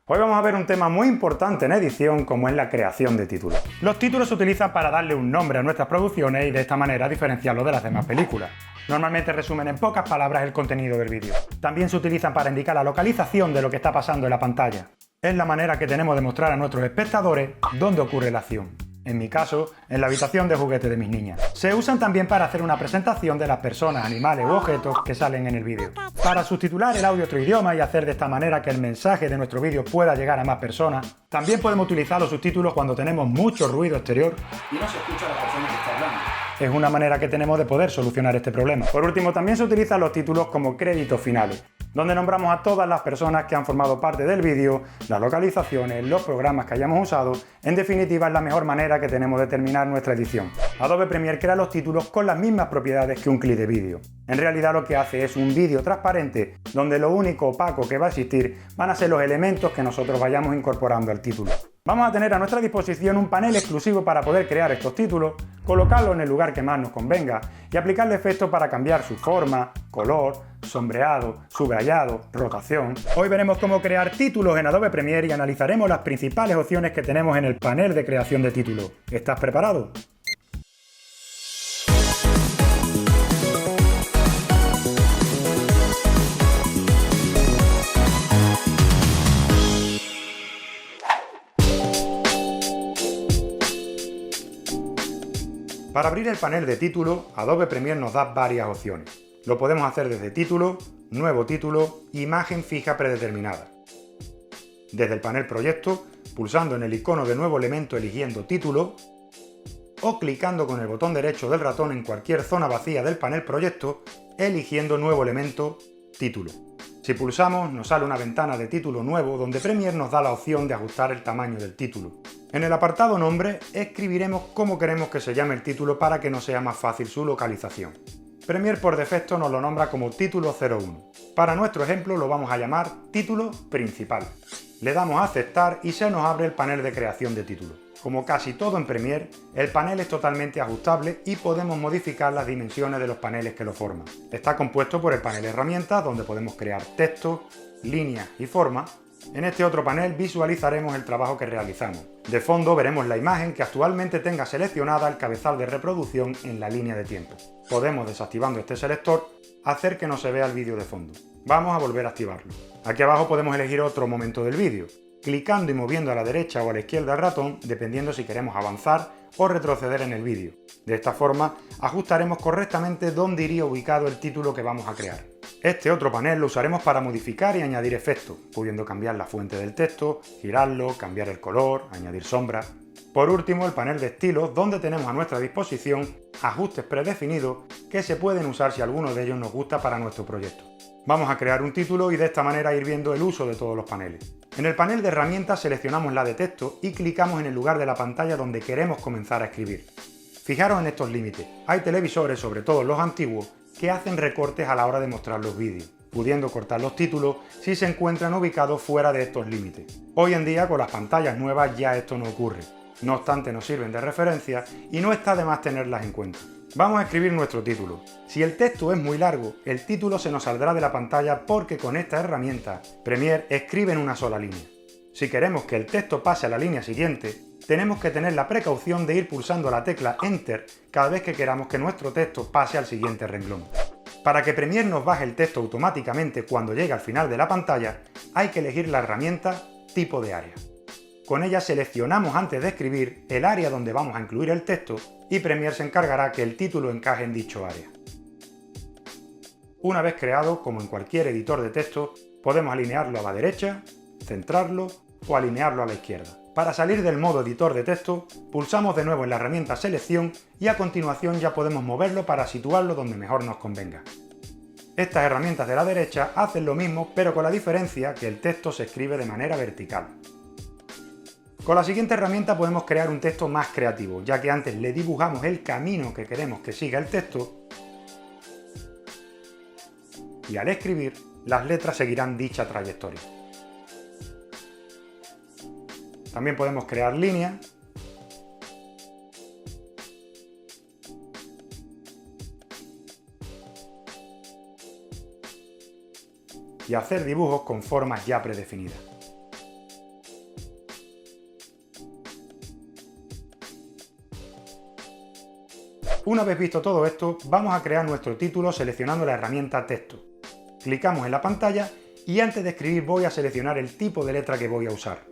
Hoy vamos a ver un tema muy importante en edición, como es la creación de títulos. Los títulos se utilizan para darle un nombre a nuestras producciones y de esta manera diferenciarlos de las demás películas. Normalmente resumen en pocas palabras el contenido del vídeo. También se utilizan para indicar la localización de lo que está pasando en la pantalla. Es la manera que tenemos de mostrar a nuestros espectadores dónde ocurre la acción. En mi caso, en la habitación de juguete de mis niñas. Se usan también para hacer una presentación de las personas, animales u objetos que salen en el vídeo. Para subtitular el audio a otro idioma y hacer de esta manera que el mensaje de nuestro vídeo pueda llegar a más personas. También podemos utilizar los subtítulos cuando tenemos mucho ruido exterior y no se escucha a la persona que está hablando. Es una manera que tenemos de poder solucionar este problema. Por último, también se utilizan los títulos como créditos finales, donde nombramos a todas las personas que han formado parte del vídeo, las localizaciones, los programas que hayamos usado. En definitiva, es la mejor manera que tenemos de terminar nuestra edición. Adobe Premiere crea los títulos con las mismas propiedades que un clip de vídeo. En realidad lo que hace es un vídeo transparente, donde lo único opaco que va a existir van a ser los elementos que nosotros vayamos incorporando al título. Vamos a tener a nuestra disposición un panel exclusivo para poder crear estos títulos, colocarlo en el lugar que más nos convenga y aplicarle efectos para cambiar su forma, color, sombreado, subrayado, rotación. Hoy veremos cómo crear títulos en Adobe Premiere y analizaremos las principales opciones que tenemos en el panel de creación de títulos. ¿Estás preparado? Para abrir el panel de título, Adobe Premiere nos da varias opciones. Lo podemos hacer desde título, nuevo título, imagen fija predeterminada. Desde el panel proyecto, pulsando en el icono de nuevo elemento eligiendo título, o clicando con el botón derecho del ratón en cualquier zona vacía del panel proyecto, eligiendo nuevo elemento, título. Si pulsamos, nos sale una ventana de título nuevo donde Premiere nos da la opción de ajustar el tamaño del título. En el apartado nombre, escribiremos cómo queremos que se llame el título para que nos sea más fácil su localización. Premiere por defecto nos lo nombra como título 01. Para nuestro ejemplo lo vamos a llamar título principal. Le damos a aceptar y se nos abre el panel de creación de título. Como casi todo en Premiere, el panel es totalmente ajustable y podemos modificar las dimensiones de los paneles que lo forman. Está compuesto por el panel herramientas, donde podemos crear texto, líneas y formas. En este otro panel visualizaremos el trabajo que realizamos. De fondo veremos la imagen que actualmente tenga seleccionada el cabezal de reproducción en la línea de tiempo. Podemos, desactivando este selector, hacer que no se vea el vídeo de fondo. Vamos a volver a activarlo. Aquí abajo podemos elegir otro momento del vídeo, clicando y moviendo a la derecha o a la izquierda el ratón, dependiendo si queremos avanzar o retroceder en el vídeo. De esta forma, ajustaremos correctamente dónde iría ubicado el título que vamos a crear. Este otro panel lo usaremos para modificar y añadir efectos, pudiendo cambiar la fuente del texto, girarlo, cambiar el color, añadir sombras. Por último, el panel de estilos, donde tenemos a nuestra disposición ajustes predefinidos que se pueden usar si alguno de ellos nos gusta para nuestro proyecto. Vamos a crear un título y de esta manera ir viendo el uso de todos los paneles. En el panel de herramientas seleccionamos la de texto y clicamos en el lugar de la pantalla donde queremos comenzar a escribir. Fijaros en estos límites. Hay televisores, sobre todo los antiguos, que hacen recortes a la hora de mostrar los vídeos, pudiendo cortar los títulos si se encuentran ubicados fuera de estos límites. Hoy en día con las pantallas nuevas ya esto no ocurre. No obstante, nos sirven de referencia y no está de más tenerlas en cuenta. Vamos a escribir nuestro título. Si el texto es muy largo, el título se nos saldrá de la pantalla porque con esta herramienta Premiere escribe en una sola línea. Si queremos que el texto pase a la línea siguiente, tenemos que tener la precaución de ir pulsando la tecla Enter cada vez que queramos que nuestro texto pase al siguiente renglón. Para que Premiere nos baje el texto automáticamente cuando llegue al final de la pantalla, hay que elegir la herramienta Tipo de área. Con ella seleccionamos antes de escribir el área donde vamos a incluir el texto y Premiere se encargará que el título encaje en dicho área. Una vez creado, como en cualquier editor de texto, podemos alinearlo a la derecha, centrarlo o alinearlo a la izquierda. Para salir del modo editor de texto, pulsamos de nuevo en la herramienta Selección y a continuación ya podemos moverlo para situarlo donde mejor nos convenga. Estas herramientas de la derecha hacen lo mismo, pero con la diferencia que el texto se escribe de manera vertical. Con la siguiente herramienta podemos crear un texto más creativo, ya que antes le dibujamos el camino que queremos que siga el texto y al escribir, las letras seguirán dicha trayectoria. También podemos crear líneas y hacer dibujos con formas ya predefinidas. Una vez visto todo esto, vamos a crear nuestro título seleccionando la herramienta Texto. Clicamos en la pantalla y antes de escribir voy a seleccionar el tipo de letra que voy a usar.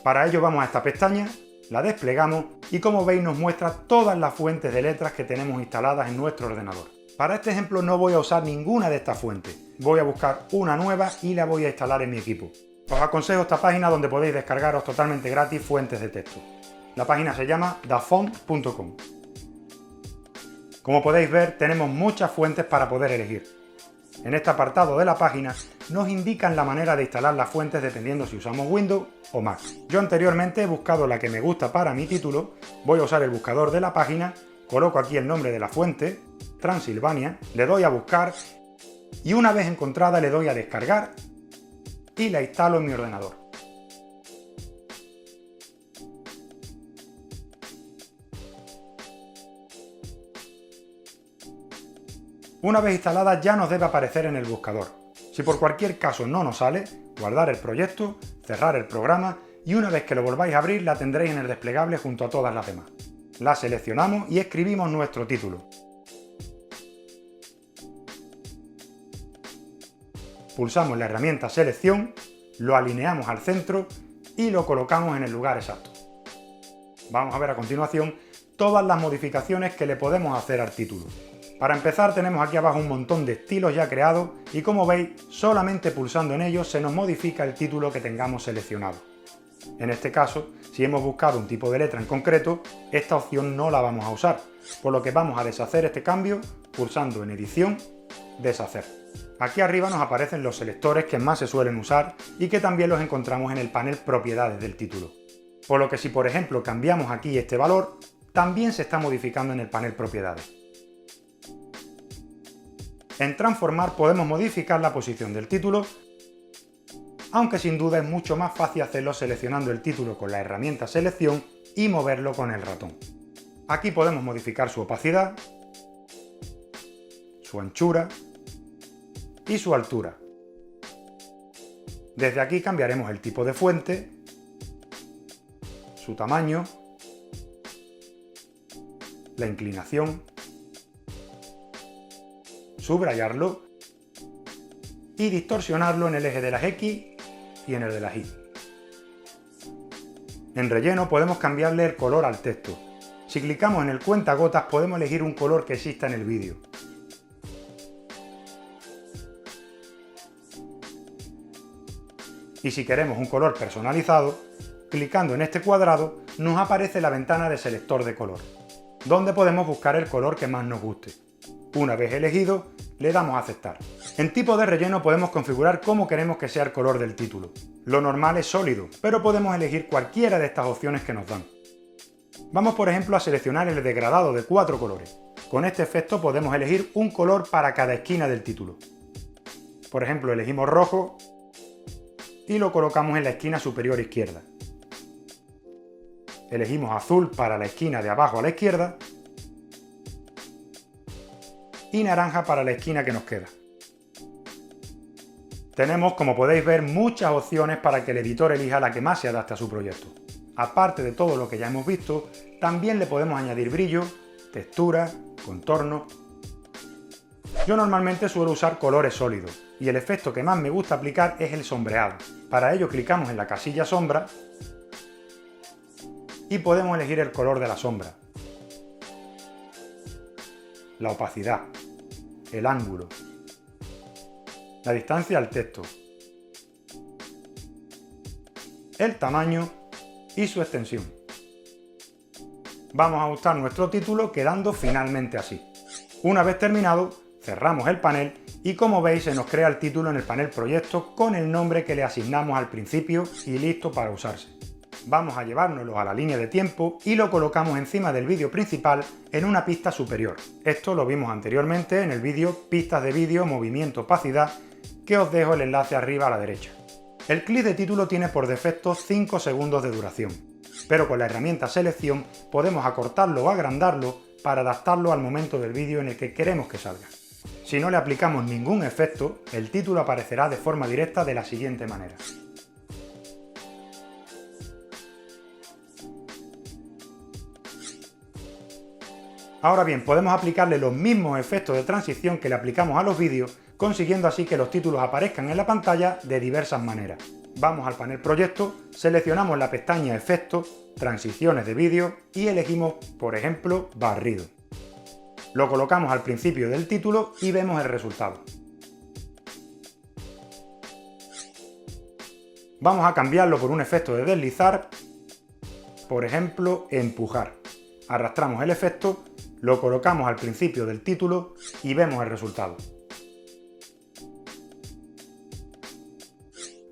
Para ello vamos a esta pestaña, la desplegamos y como veis nos muestra todas las fuentes de letras que tenemos instaladas en nuestro ordenador. Para este ejemplo no voy a usar ninguna de estas fuentes, voy a buscar una nueva y la voy a instalar en mi equipo. Os aconsejo esta página donde podéis descargaros totalmente gratis fuentes de texto. La página se llama dafont.com. Como podéis ver, tenemos muchas fuentes para poder elegir. En este apartado de la página nos indican la manera de instalar las fuentes dependiendo si usamos Windows o Mac. Yo anteriormente he buscado la que me gusta para mi título, voy a usar el buscador de la página, coloco aquí el nombre de la fuente, Transilvania, le doy a buscar y una vez encontrada le doy a descargar y la instalo en mi ordenador. Una vez instalada ya nos debe aparecer en el buscador. Si por cualquier caso no nos sale, guardar el proyecto, cerrar el programa y una vez que lo volváis a abrir la tendréis en el desplegable junto a todas las demás. La seleccionamos y escribimos nuestro título. Pulsamos la herramienta Selección, lo alineamos al centro y lo colocamos en el lugar exacto. Vamos a ver a continuación todas las modificaciones que le podemos hacer al título. Para empezar tenemos aquí abajo un montón de estilos ya creados y como veis, solamente pulsando en ellos se nos modifica el título que tengamos seleccionado. En este caso, si hemos buscado un tipo de letra en concreto, esta opción no la vamos a usar, por lo que vamos a deshacer este cambio pulsando en Edición, Deshacer. Aquí arriba nos aparecen los selectores que más se suelen usar y que también los encontramos en el panel Propiedades del título. Por lo que si por ejemplo cambiamos aquí este valor, también se está modificando en el panel Propiedades. En Transformar podemos modificar la posición del título, aunque sin duda es mucho más fácil hacerlo seleccionando el título con la herramienta Selección y moverlo con el ratón. Aquí podemos modificar su opacidad, su anchura y su altura. Desde aquí cambiaremos el tipo de fuente, su tamaño, la inclinación, subrayarlo y distorsionarlo en el eje de las X y en el de las Y. En relleno podemos cambiarle el color al texto. Si clicamos en el cuentagotas podemos elegir un color que exista en el vídeo. Y si queremos un color personalizado, clicando en este cuadrado nos aparece la ventana de selector de color, donde podemos buscar el color que más nos guste. Una vez elegido, le damos a aceptar. En tipo de relleno podemos configurar cómo queremos que sea el color del título. Lo normal es sólido, pero podemos elegir cualquiera de estas opciones que nos dan. Vamos por ejemplo a seleccionar el degradado de 4 colores. Con este efecto podemos elegir un color para cada esquina del título. Por ejemplo, elegimos rojo y lo colocamos en la esquina superior izquierda. Elegimos azul para la esquina de abajo a la izquierda y naranja para la esquina que nos queda. Tenemos, como podéis ver, muchas opciones para que el editor elija la que más se adapte a su proyecto. Aparte de todo lo que ya hemos visto, también le podemos añadir brillo, textura, contorno. Yo normalmente suelo usar colores sólidos y el efecto que más me gusta aplicar es el sombreado. Para ello clicamos en la casilla sombra y podemos elegir el color de la sombra, la opacidad, el ángulo, la distancia al texto, el tamaño y su extensión. Vamos a ajustar nuestro título quedando finalmente así. Una vez terminado, cerramos el panel y como veis se nos crea el título en el panel Proyectos con el nombre que le asignamos al principio y listo para usarse. Vamos a llevárnoslo a la línea de tiempo y lo colocamos encima del vídeo principal en una pista superior. Esto lo vimos anteriormente en el vídeo Pistas de vídeo, movimiento, opacidad, que os dejo el enlace arriba a la derecha. El clip de título tiene por defecto 5 segundos de duración, pero con la herramienta Selección podemos acortarlo o agrandarlo para adaptarlo al momento del vídeo en el que queremos que salga. Si no le aplicamos ningún efecto, el título aparecerá de forma directa de la siguiente manera. Ahora bien, podemos aplicarle los mismos efectos de transición que le aplicamos a los vídeos, consiguiendo así que los títulos aparezcan en la pantalla de diversas maneras. Vamos al panel Proyecto, seleccionamos la pestaña Efectos, Transiciones de vídeo y elegimos, por ejemplo, Barrido. Lo colocamos al principio del título y vemos el resultado. Vamos a cambiarlo por un efecto de deslizar, por ejemplo, empujar. Arrastramos el efecto, lo colocamos al principio del título y vemos el resultado.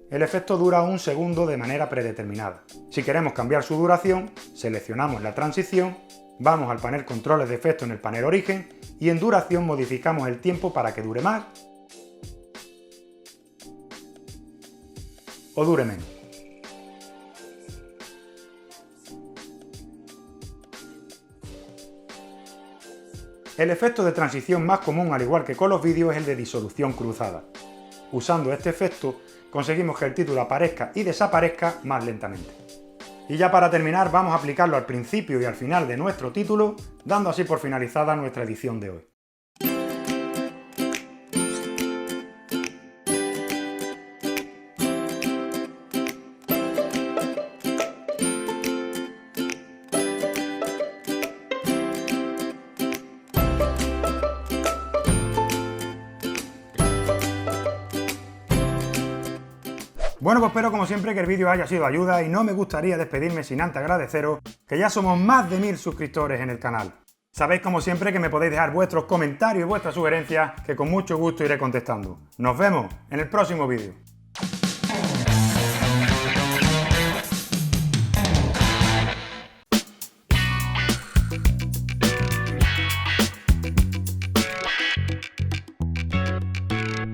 El efecto dura 1 segundo de manera predeterminada. Si queremos cambiar su duración, seleccionamos la transición, vamos al panel Controles de efecto en el panel Origen y en duración modificamos el tiempo para que dure más o dure menos. El efecto de transición más común, al igual que con los vídeos, es el de disolución cruzada. Usando este efecto conseguimos que el título aparezca y desaparezca más lentamente. Y ya para terminar vamos a aplicarlo al principio y al final de nuestro título, dando así por finalizada nuestra edición de hoy. Bueno, pues espero como siempre que el vídeo haya sido de ayuda y no me gustaría despedirme sin antes agradeceros que ya somos más de 1000 suscriptores en el canal. Sabéis como siempre que me podéis dejar vuestros comentarios y vuestras sugerencias que con mucho gusto iré contestando. Nos vemos en el próximo vídeo.